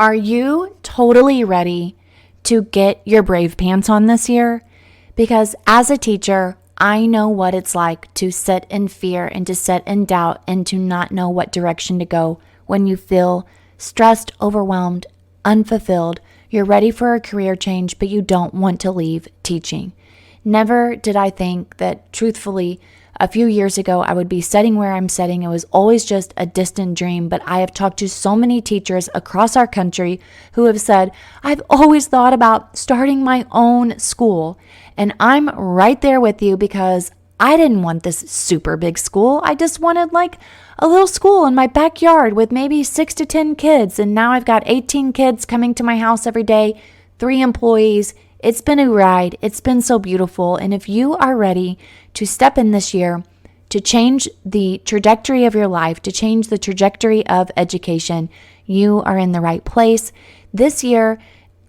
Are you totally ready to get your brave pants on this year? Because as a teacher, I know what it's like to sit in fear and to sit in doubt and to not know what direction to go when you feel stressed, overwhelmed, unfulfilled. You're ready for a career change, but you don't want to leave teaching. Never did I think that, truthfully, a few years ago, I would be sitting where I'm sitting. It was always just a distant dream, but I have talked to so many teachers across our country who have said, I've always thought about starting my own school. And I'm right there with you because I didn't want this super big school. I just wanted like a little school in my backyard with maybe 6 to 10 kids. And now I've got 18 kids coming to my house every day, 3 employees. It's been a ride. It's been so beautiful. And if you are ready to step in this year to change the trajectory of your life, to change the trajectory of education, you are in the right place. This year,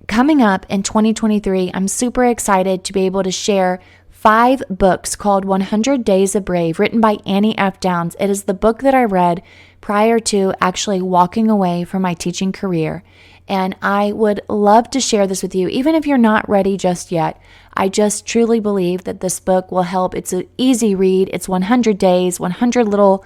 coming up in 2023, I'm super excited to be able to share 5 books called 100 Days of Brave, written by Annie F. Downs. It is the book that I read prior to actually walking away from my teaching career. And I would love to share this with you, even if you're not ready just yet. I just truly believe that this book will help. It's an easy read. It's 100 days, 100 little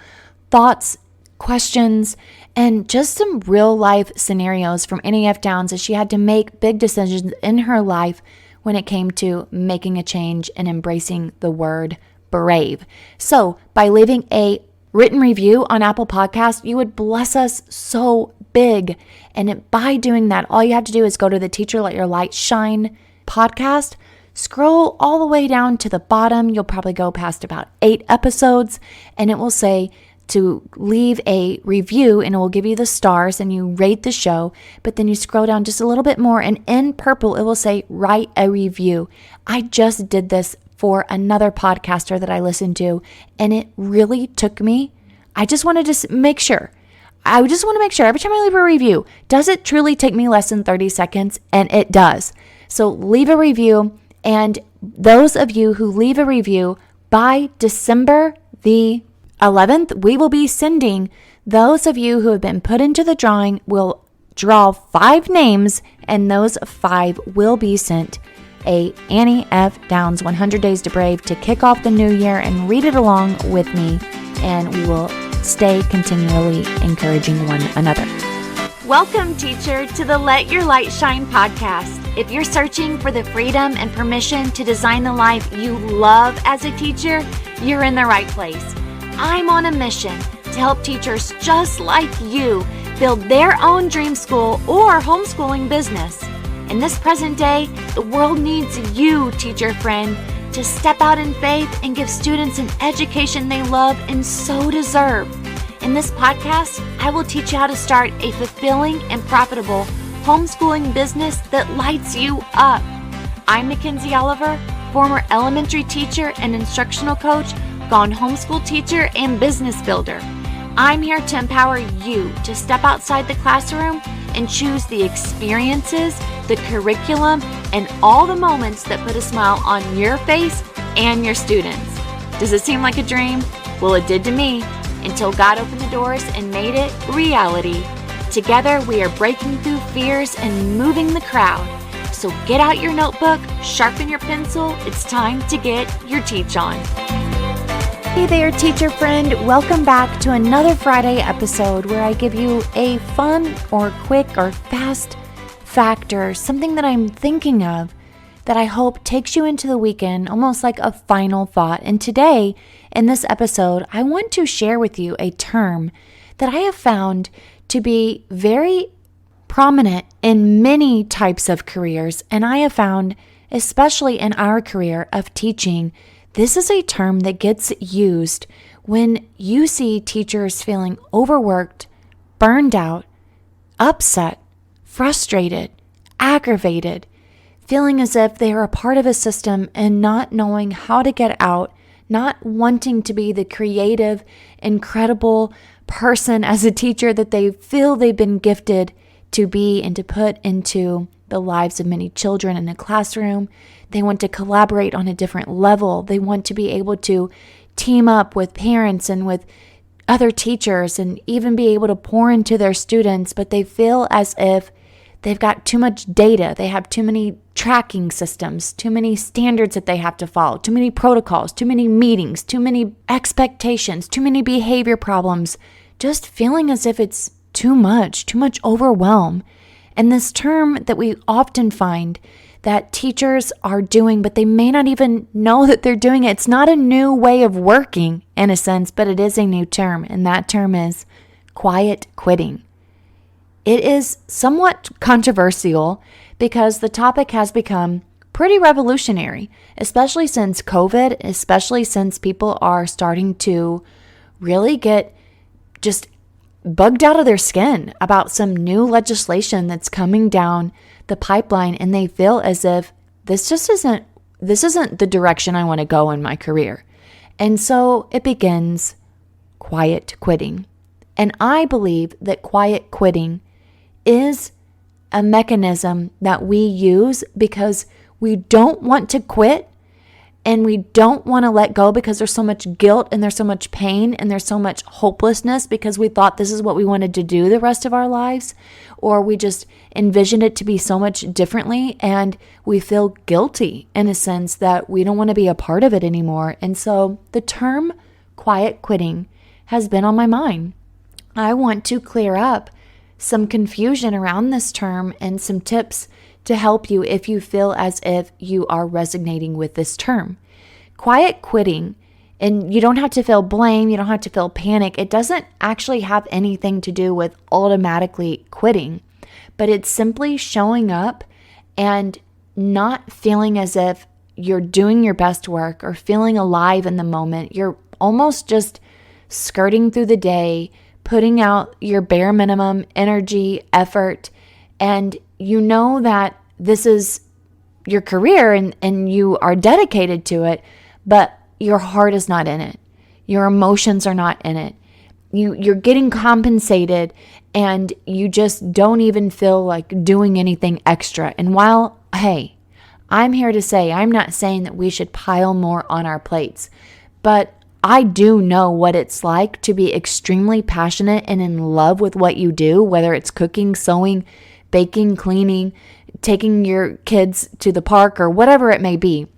thoughts, questions, and just some real life scenarios from Annie F. Downs as she had to make big decisions in her life when it came to making a change and embracing the word brave. So by leaving a written review on Apple Podcasts, you would bless us so big. And by doing that, all you have to do is go to the Teacher Let Your Light Shine podcast, scroll all the way down to the bottom. You'll probably go past about 8 episodes, and it will say to leave a review, and it will give you the stars, and you rate the show. But then you scroll down just a little bit more, and in purple, it will say write a review. I just did this for another podcaster that I listened to, and it really took me. I just wanted to make sure. I just want to make sure every time I leave a review, does it truly take me less than 30 seconds? And it does. So leave a review. And those of you who leave a review by December the 11th, we will be sending those of you who have been put into the drawing. We'll draw 5 names, and those 5 will be sent a Annie F. Downs 100 Days to Brave to kick off the new year and read it along with me. And we will stay continually encouraging one another. Welcome, teacher, to the Let Your Light Shine podcast. If you're searching for the freedom and permission to design the life you love as a teacher, you're in the right place. I'm on a mission to help teachers just like you build their own dream school or homeschooling business. In this present day, the world needs you, teacher friend, to step out in faith and give students an education they love and so deserve. In this podcast, I will teach you how to start a fulfilling and profitable homeschooling business that lights you up. I'm Mackenzie Oliver, former elementary teacher and instructional coach, gone homeschool teacher and business builder. I'm here to empower you to step outside the classroom and choose the experiences, the curriculum, and all the moments that put a smile on your face and your students. Does it seem like a dream? Well, it did to me, until God opened the doors and made it reality. Together, we are breaking through fears and moving the crowd. So get out your notebook, sharpen your pencil. It's time to get your teach on. Hey there, teacher friend. Welcome back to another Friday episode where I give you a fun or quick or fast fact or something that I'm thinking of that I hope takes you into the weekend, almost like a final thought. And today, in this episode, I want to share with you a term that I have found to be very prominent in many types of careers. And I have found, especially in our career of teaching, this is a term that gets used when you see teachers feeling overworked, burned out, upset, frustrated, aggravated, feeling as if they are a part of a system and not knowing how to get out, not wanting to be the creative, incredible person as a teacher that they feel they've been gifted to be and to put into the lives of many children in a classroom. They want to collaborate on a different level. They want to be able to team up with parents and with other teachers and even be able to pour into their students, but they feel as if they've got too much data. They have too many tracking systems, too many standards that they have to follow, too many protocols, too many meetings, too many expectations, too many behavior problems, just feeling as if it's too much overwhelm. And this term that we often find that teachers are doing, but they may not even know that they're doing it. It's not a new way of working in a sense, but it is a new term. And that term is quiet quitting. It is somewhat controversial because the topic has become pretty revolutionary, especially since COVID, especially since people are starting to really get just bugged out of their skin about some new legislation that's coming down the pipeline, and they feel as if this isn't the direction I want to go in my career. And so it begins quiet quitting. And I believe that quiet quitting is a mechanism that we use because we don't want to quit and we don't want to let go because there's so much guilt and there's so much pain and there's so much hopelessness because we thought this is what we wanted to do the rest of our lives, or we just envisioned it to be so much differently and we feel guilty in a sense that we don't want to be a part of it anymore. And so the term quiet quitting has been on my mind. I want to clear up some confusion around this term and some tips to help you if you feel as if you are resonating with this term. Quiet quitting, and you don't have to feel blame, you don't have to feel panic. It doesn't actually have anything to do with automatically quitting, but it's simply showing up and not feeling as if you're doing your best work or feeling alive in the moment. You're almost just skirting through the day, putting out your bare minimum energy, effort, and you know that this is your career and you are dedicated to it, but your heart is not in it. Your emotions are not in it. You're getting compensated and you just don't even feel like doing anything extra. And while, hey, I'm here to say, I'm not saying that we should pile more on our plates, but I do know what it's like to be extremely passionate and in love with what you do, whether it's cooking, sewing, baking, cleaning, taking your kids to the park, or whatever it may be.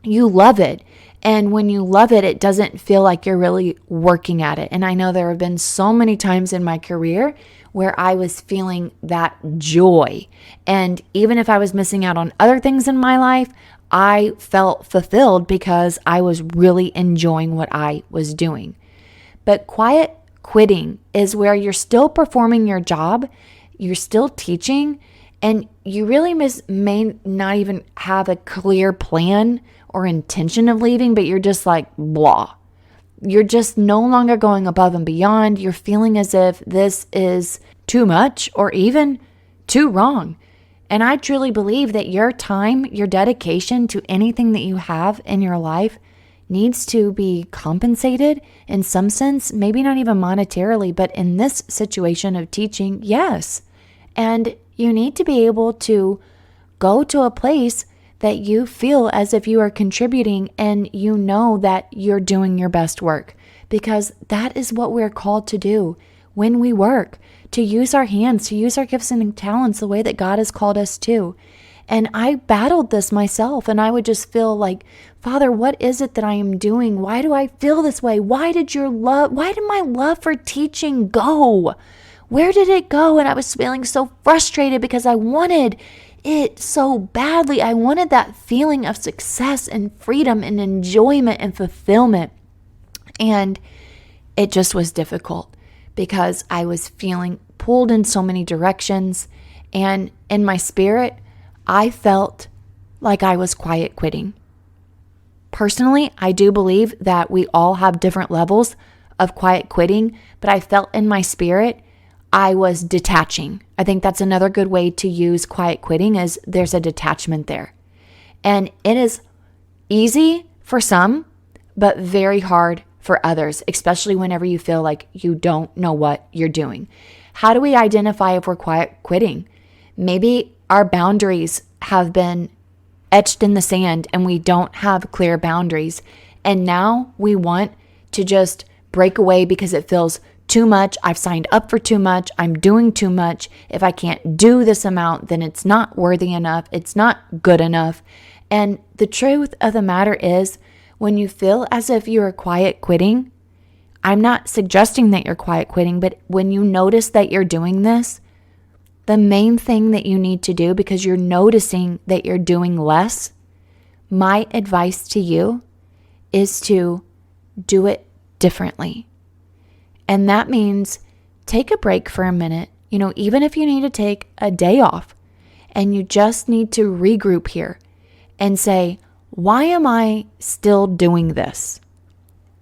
You love it. And when you love it, it doesn't feel like you're really working at it. And I know there have been so many times in my career where I was feeling that joy. And even if I was missing out on other things in my life, I felt fulfilled because I was really enjoying what I was doing. But quiet quitting is where you're still performing your job, you're still teaching, and you really may not even have a clear plan or intention of leaving, but you're just like, blah. You're just no longer going above and beyond. You're feeling as if this is too much or even too wrong. And I truly believe that your time, your dedication to anything that you have in your life needs to be compensated in some sense, maybe not even monetarily, but in this situation of teaching, yes. And you need to be able to go to a place that you feel as if you are contributing and you know that you're doing your best work, because that is what we're called to do when we work, to use our hands, to use our gifts and talents the way that God has called us to. And I battled this myself, and I would just feel like, Father, what is it that I am doing? Why do I feel this way? Why did my love for teaching go? Where did it go? And I was feeling so frustrated because I wanted it so badly. I wanted that feeling of success and freedom and enjoyment and fulfillment. And it just was difficult because I was feeling pulled in so many directions. And in my spirit, I felt like I was quiet quitting. Personally, I do believe that we all have different levels of quiet quitting, but I felt in my spirit I was detaching. I think that's another good way to use quiet quitting, is there's a detachment there. And it is easy for some, but very hard for others, especially whenever you feel like you don't know what you're doing. How do we identify if we're quiet quitting? Maybe our boundaries have been etched in the sand and we don't have clear boundaries. And now we want to just break away because it feels too much. I've signed up for too much. I'm doing too much. If I can't do this amount, then it's not worthy enough. It's not good enough. And the truth of the matter is, when you feel as if you are quiet quitting, I'm not suggesting that you're quiet quitting, but when you notice that you're doing this, the main thing that you need to do, because you're noticing that you're doing less, my advice to you is to do it differently. And that means take a break for a minute, even if you need to take a day off and you just need to regroup here and say, why am I still doing this?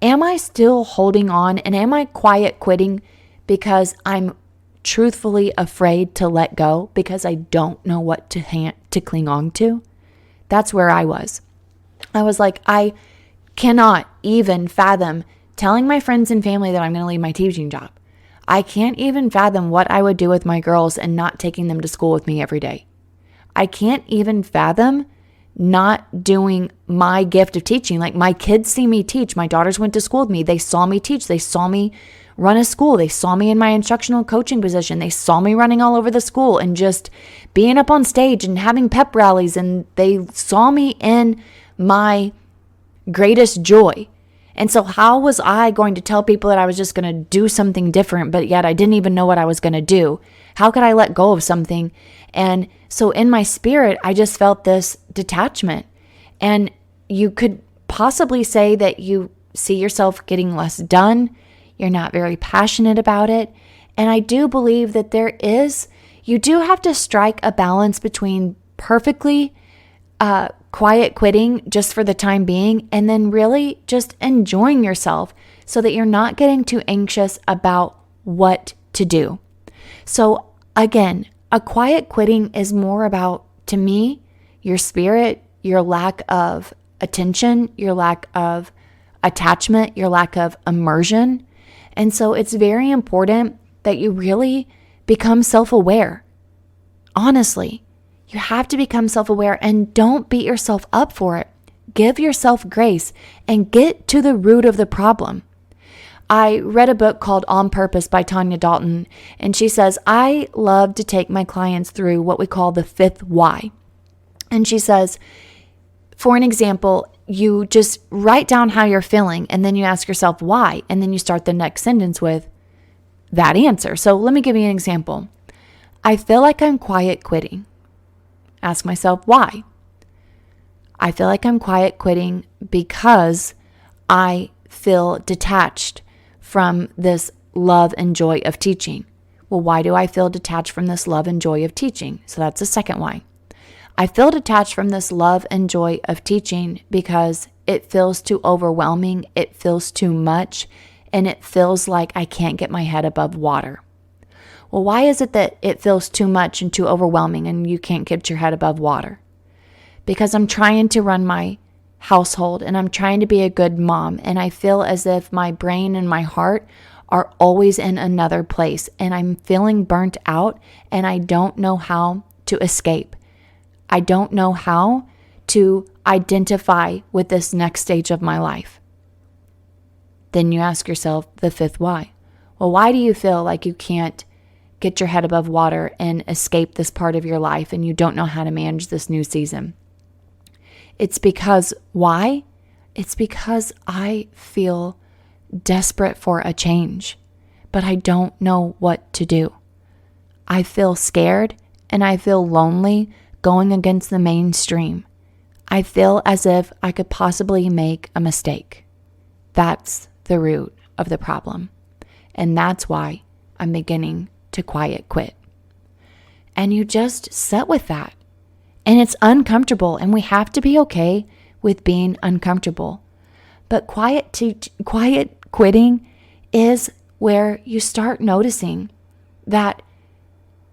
Am I still holding on, and am I quiet quitting because I'm truthfully afraid to let go because I don't know what to cling on to? That's where I was. I was like, I cannot even fathom telling my friends and family that I'm going to leave my teaching job. I can't even fathom what I would do with my girls and not taking them to school with me every day. I can't even fathom not doing my gift of teaching. Like, my kids see me teach. My daughters went to school with me. They saw me teach. They saw me run a school. They saw me in my instructional coaching position. They saw me running all over the school and just being up on stage and having pep rallies. And they saw me in my greatest joy. And so how was I going to tell people that I was just going to do something different, but yet I didn't even know what I was going to do? How could I let go of something? And so in my spirit, I just felt this detachment. And you could possibly say that you see yourself getting less done. You're not very passionate about it. And I do believe that you do have to strike a balance between perfectly quiet quitting just for the time being, and then really just enjoying yourself so that you're not getting too anxious about what to do. So again, a quiet quitting is more about, to me, your spirit, your lack of attention, your lack of attachment, your lack of immersion. And so it's very important that you really become self-aware. Honestly, you have to become self-aware, and don't beat yourself up for it. Give yourself grace and get to the root of the problem. I read a book called On Purpose by Tanya Dalton, and she says, I love to take my clients through what we call the 5th why. And she says, for an example, you just write down how you're feeling, and then you ask yourself why, and then you start the next sentence with that answer. So let me give you an example. I feel like I'm quiet quitting. Ask myself why. I feel like I'm quiet quitting because I feel detached from this love and joy of teaching. Well, why do I feel detached from this love and joy of teaching? So that's the second why. I feel detached from this love and joy of teaching because it feels too overwhelming, it feels too much, and it feels like I can't get my head above water. Well, why is it that it feels too much and too overwhelming and you can't get your head above water? Because I'm trying to run my household and I'm trying to be a good mom, and I feel as if my brain and my heart are always in another place, and I'm feeling burnt out, and I don't know how to escape. I don't know how to identify with this next stage of my life. Then you ask yourself the 5th why. Well, why do you feel like you can't get your head above water and escape this part of your life, and you don't know how to manage this new season? It's because, why? It's because I feel desperate for a change, but I don't know what to do. I feel scared and I feel lonely going against the mainstream. I feel as if I could possibly make a mistake. That's the root of the problem. And that's why I'm beginning to quiet quit. And you just sit with that. And it's uncomfortable, and we have to be okay with being uncomfortable. But quiet quitting is where you start noticing that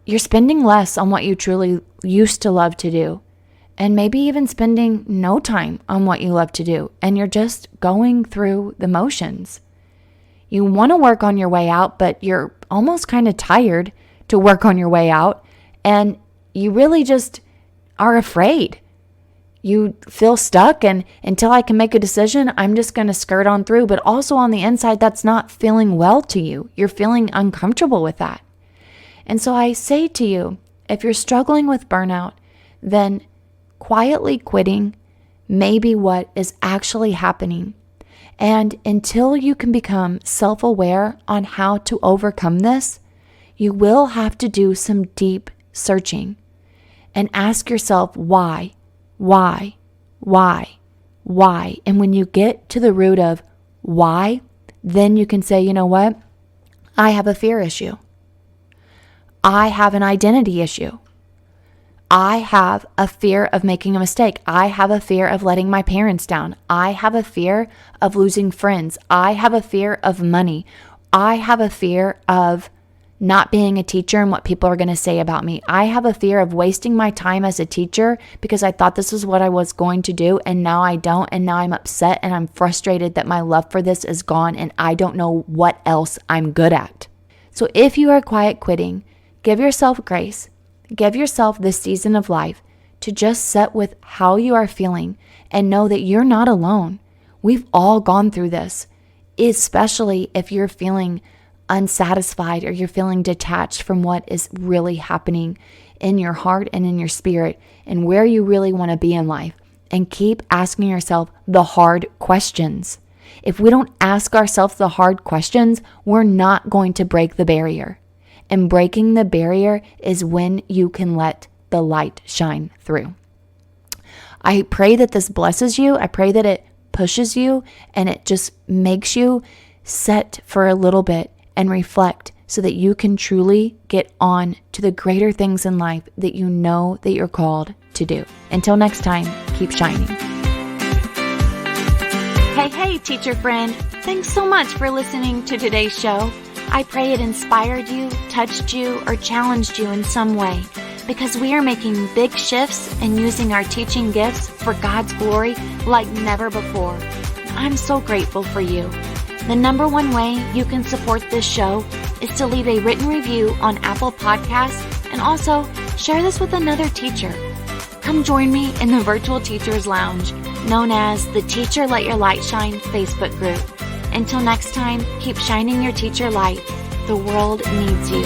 you're spending less on what you truly used to love to do, and maybe even spending no time on what you love to do, and you're just going through the motions. You want to work on your way out, but you're almost kind of tired to work on your way out, and you really just are afraid. You feel stuck, and until I can make a decision, I'm just going to skirt on through. But also on the inside, that's not feeling well to you. You're feeling uncomfortable with that. And so I say to you, if you're struggling with burnout, then quietly quitting may be what is actually happening. And until you can become self-aware on how to overcome this, you will have to do some deep searching and ask yourself why. And when you get to the root of why, then you can say, you know what? I have a fear issue. I have an identity issue. I have a fear of making a mistake. I have a fear of letting my parents down. I have a fear of losing friends. I have a fear of money. I have a fear of not being a teacher and what people are going to say about me. I have a fear of wasting my time as a teacher because I thought this was what I was going to do, and now I don't, and now I'm upset and I'm frustrated that my love for this is gone and I don't know what else I'm good at. So if you are quiet quitting, give yourself grace. Give yourself this season of life to just sit with how you are feeling and know that you're not alone. We've all gone through this, especially if you're feeling unsatisfied or you're feeling detached from what is really happening in your heart and in your spirit and where you really want to be in life. And keep asking yourself the hard questions. If we don't ask ourselves the hard questions, we're not going to break the barrier. And breaking the barrier is when you can let the light shine through. I pray that this blesses you. I pray that it pushes you and it just makes you sit for a little bit and reflect so that you can truly get on to the greater things in life that you know that you're called to do. Until next time, keep shining. Hey, teacher friend. Thanks so much for listening to today's show. I pray it inspired you, touched you, or challenged you in some way, because we are making big shifts and using our teaching gifts for God's glory like never before. I'm so grateful for you. The number one way you can support this show is to leave a written review on Apple Podcasts and also share this with another teacher. Come join me in the Virtual Teachers Lounge, known as the Teacher Let Your Light Shine Facebook group. Until next time, keep shining your teacher light. The world needs you.